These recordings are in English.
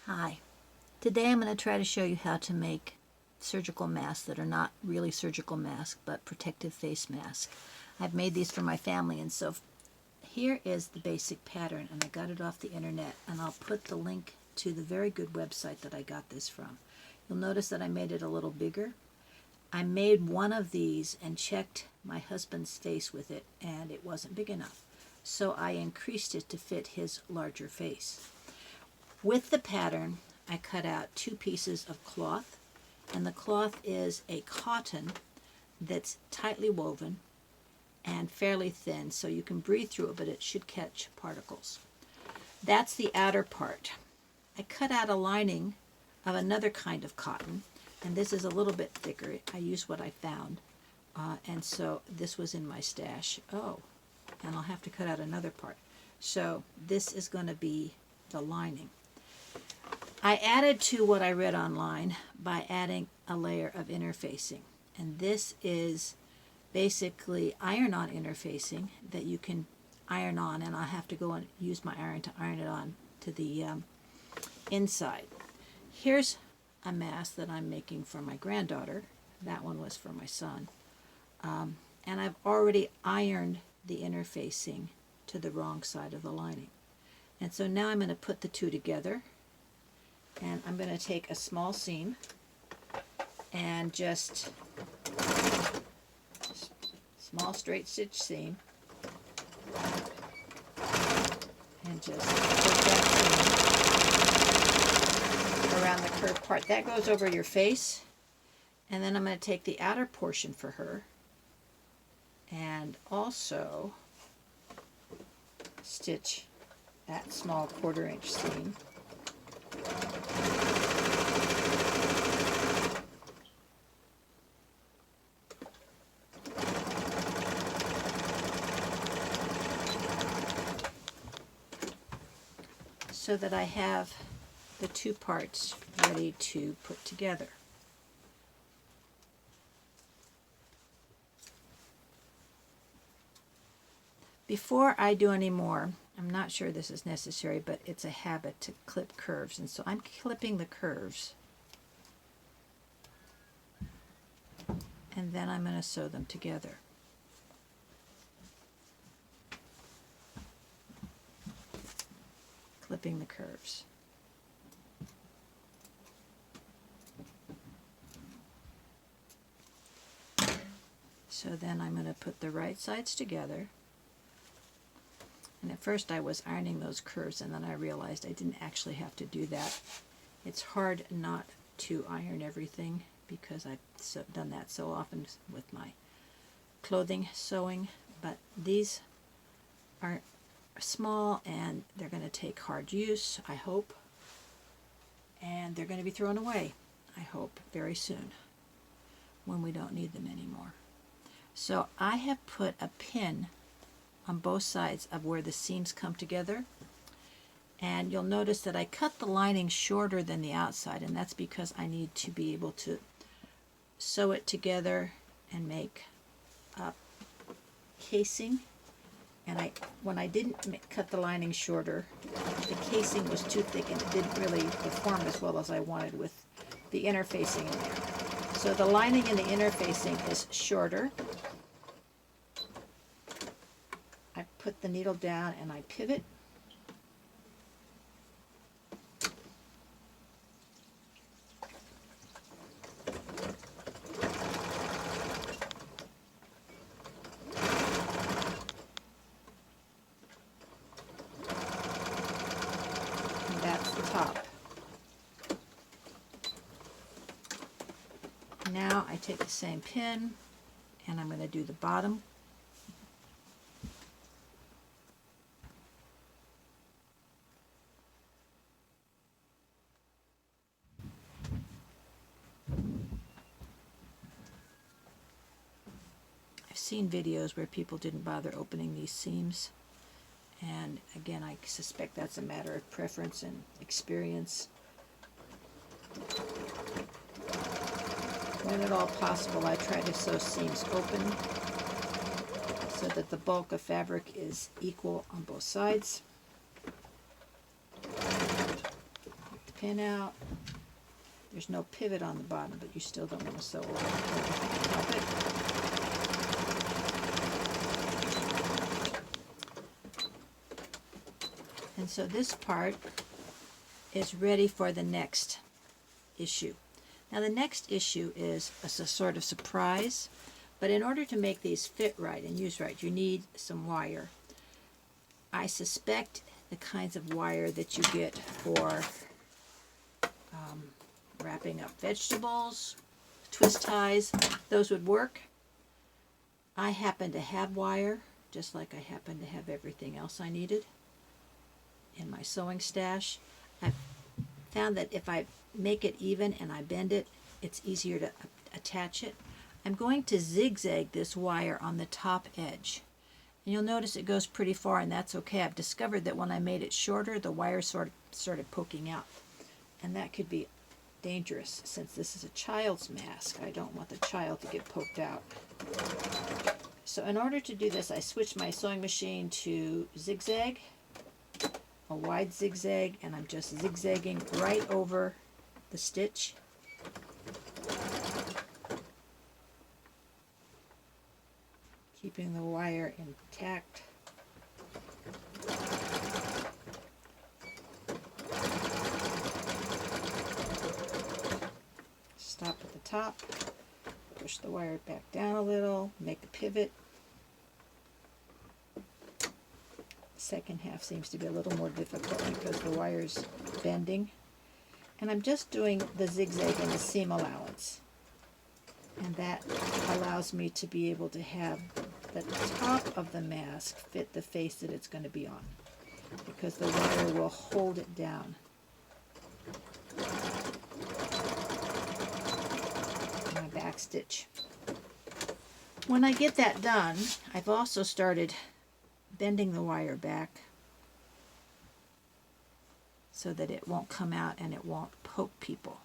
Hi, today I'm going to try to show you how to make surgical masks that are not really surgical masks but protective face masks. I've made these for my family, and so here is the basic pattern, and I got it off the internet, and I'll put the link to the very good website that I got this from. You'll notice that I made it a little bigger. I made one of these and checked my husband's face with it, and it wasn't big enough, so I increased it to fit his larger face. With the pattern, I cut out 2 pieces of cloth, and the cloth is a cotton that's tightly woven and fairly thin, so you can breathe through it, but it should catch particles. That's the outer part. I cut out a lining of another kind of cotton, and this is a little bit thicker. I used what I found, and so this was in my stash. Oh, and I'll have to cut out another part. So this is going to be the lining. I added to what I read online by adding a layer of interfacing, and this is basically iron-on interfacing that you can iron on, and I'll have to go and use my iron to iron it on to the inside. Here's a mask that I'm making for my granddaughter. That one was for my son, and I've already ironed the interfacing to the wrong side of the lining, and so now I'm going to put the two together. And I'm going to take a small seam and just small straight stitch seam and just put that seam around the curved part. That goes over your face, and then I'm going to take the outer portion for her and also stitch that small 1/4 inch seam. So that I have the 2 parts ready to put together. Before I do any more, I'm not sure this is necessary, but it's a habit to clip curves, and so I'm clipping the curves, and then I'm going to sew them together. Clipping the curves. So then I'm going to put the right sides together. And at first I was ironing those curves, and then I realized I didn't actually have to do that. It's hard not to iron everything because I've done that so often with my clothing sewing, but these are small and they're going to take hard use, I hope, and they're going to be thrown away, I hope, very soon when we don't need them anymore. So I have put a pin on both sides of where the seams come together, and you'll notice that I cut the lining shorter than the outside, and that's because I need to be able to sew it together and make a casing. And when I didn't cut the lining shorter, the casing was too thick and it didn't really perform as well as I wanted with the interfacing in there. So the lining and the interfacing is shorter. I put the needle down and I pivot. And that's the top. Now I take the same pin and I'm going to do the bottom. I've seen videos where people didn't bother opening these seams, and again, I suspect that's a matter of preference and experience. When at all possible, I try to sew seams open so that the bulk of fabric is equal on both sides. pin out. There's no pivot on the bottom, but you still don't want to sew over it. Help it. And so this part is ready for the next issue. Now the next issue is a sort of surprise, but in order to make these fit right and use right, you need some wire. I suspect the kinds of wire that you get for wrapping up vegetables, twist ties, those would work. I happen to have wire, just like I happen to have everything else I needed in my sewing stash. I've found that if I make it even and I bend it, it's easier to attach it. I'm going to zigzag this wire on the top edge. And you'll notice it goes pretty far, and that's okay. I've discovered that when I made it shorter, the wire started poking out. And that could be dangerous. Since this is a child's mask, I don't want the child to get poked out. So in order to do this, I switched my sewing machine to zigzag, a wide zigzag, and I'm just zigzagging right over the stitch. Keeping the wire intact. Stop at the top, push the wire back down a little, make a pivot. The second half seems to be a little more difficult because the wire's bending. And I'm just doing the zigzag and the seam allowance. And that allows me to be able to have the top of the mask fit the face that it's going to be on, because the wire will hold it down. My back stitch. When I get that done, I've also started bending the wire back so that it won't come out and it won't poke people.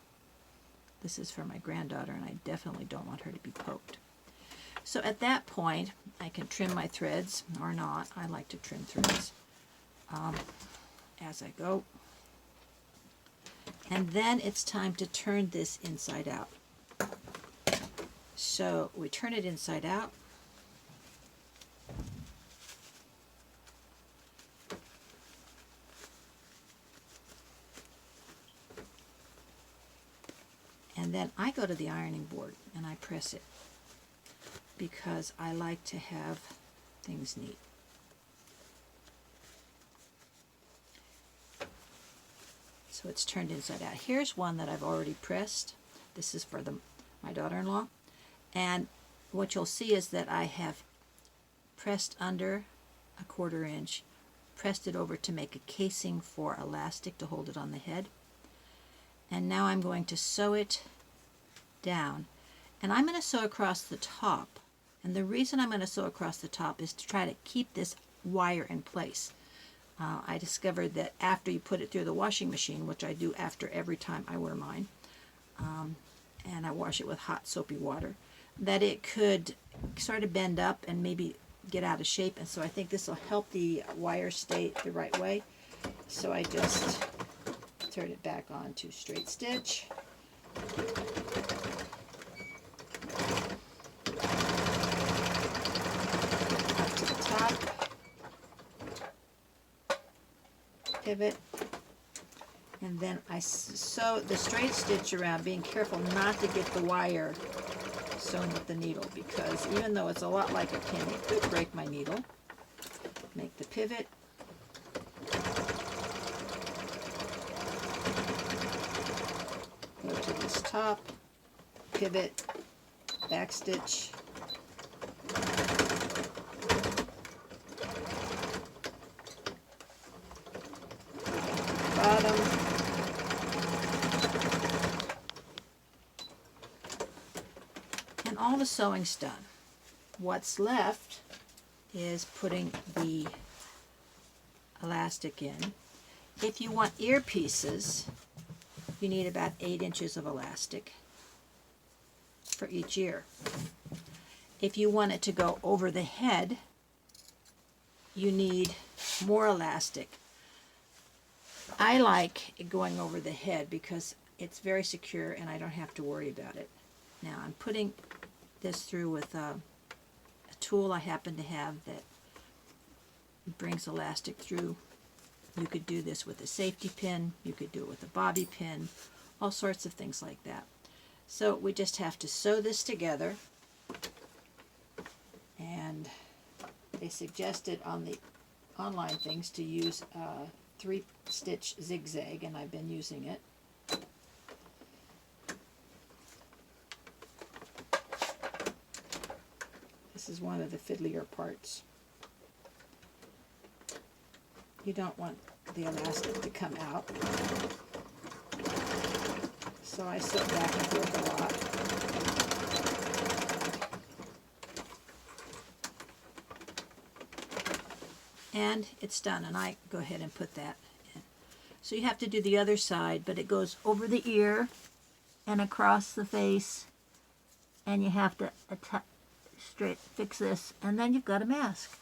This is for my granddaughter, and I definitely don't want her to be poked. So at that point, I can trim my threads, or not. I like to trim threads as I go. And then it's time to turn this inside out. So we turn it inside out. And then I go to the ironing board and I press it, because I like to have things neat. So it's turned inside out. Here's one that I've already pressed. This is for my daughter-in-law. And what you'll see is that I have pressed under a 1/4 inch, pressed it over to make a casing for elastic to hold it on the head. And now I'm going to sew it down. And I'm going to sew across the top. And the reason I'm going to sew across the top is to try to keep this wire in place. I discovered that after you put it through the washing machine, which I do after every time I wear mine, and I wash it with hot soapy water, that it could sort of bend up and maybe get out of shape. And so I think this will help the wire stay the right way. So I just turn it back on to straight stitch. Up to the top. Pivot. And then I sew the straight stitch around, being careful not to get the wire sewn with the needle, because even though it's a lot like a pin, it could break my needle. Make the pivot. Go to this top, pivot, back stitch, bottom, and all the sewing's done. What's left is putting the elastic in. If you want earpieces, you need about 8 inches of elastic for each ear. If you want it to go over the head, you need more elastic. I like it going over the head because it's very secure and I don't have to worry about it. Now I'm putting this through with a tool I happen to have that brings elastic through. You could do this with a safety pin, you could do it with a bobby pin, all sorts of things like that. So we just have to sew this together, and they suggested on the online things to use a 3-stitch zigzag, and I've been using it. This is one of the fiddlier parts. You don't want the elastic to come out, so I sit back and work a lot. And it's done, and I go ahead and put that in. So you have to do the other side, but it goes over the ear and across the face, and you have to fix this, and then you've got a mask.